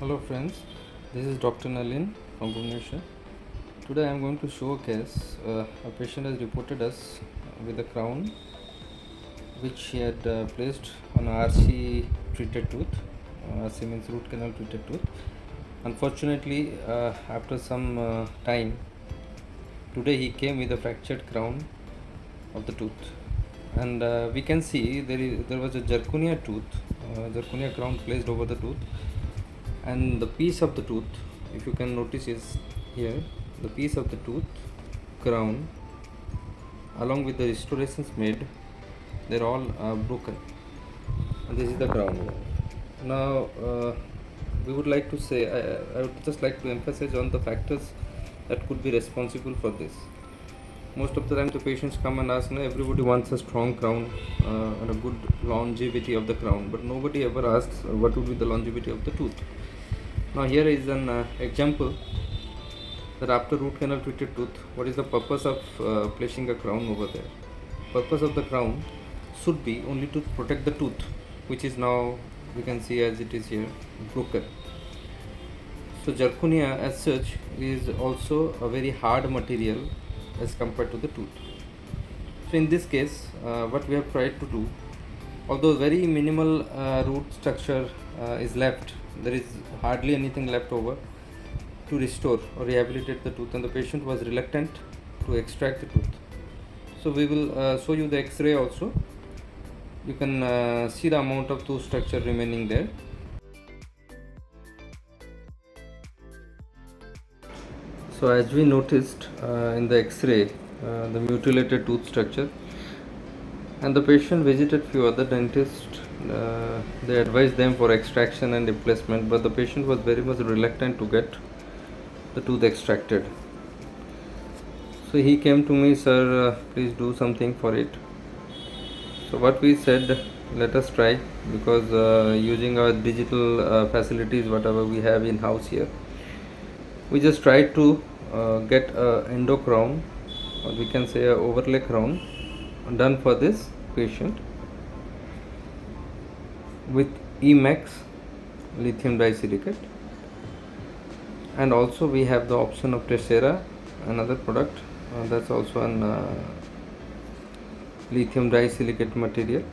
Hello friends, this is Dr. Nalin from Bhubaneswar. Today I am going to show a case. A patient has reported us with a crown which she had placed on a RC treated tooth. RC means root canal treated tooth. Unfortunately, after some time, today he came with a fractured crown of the tooth, and we can see there was a zirconia tooth, zirconia crown placed over the tooth, and the piece of the tooth, if you can notice, is here. The piece of the tooth crown along with the restorations made, they're all broken, and this is the crown. Now we would like to say, I would just like to emphasize on the factors that could be responsible for this. Most of the time the patients come and ask, no, everybody wants a strong crown and a good longevity of the crown, but nobody ever asks what would be the longevity of the tooth. Now here is an example that after root canal treated tooth, what is the purpose of placing a crown over there? Purpose of the crown should be only to protect the tooth, which is now, we can see as it is here, broken. So zirconia as such is also a very hard material as compared to the tooth. So in this case, what we have tried to do, although very minimal root structure is left, there is hardly anything left over to restore or rehabilitate the tooth, and the patient was reluctant to extract the tooth. So we will show you the X-ray also. You can see the amount of tooth structure remaining there. So as we noticed in the X-ray, the mutilated tooth structure, and the patient visited few other dentists. They advised them for extraction and replacement, but the patient was very much reluctant to get the tooth extracted. So he came to me, sir, please do something for it. So what we said, let us try, because using our digital facilities, whatever we have in house here, we just tried to get a endo crown, or we can say a overlay crown, done for this patient with Emax lithium disilicate, and also we have the option of Tessera, another product that's also an lithium disilicate material.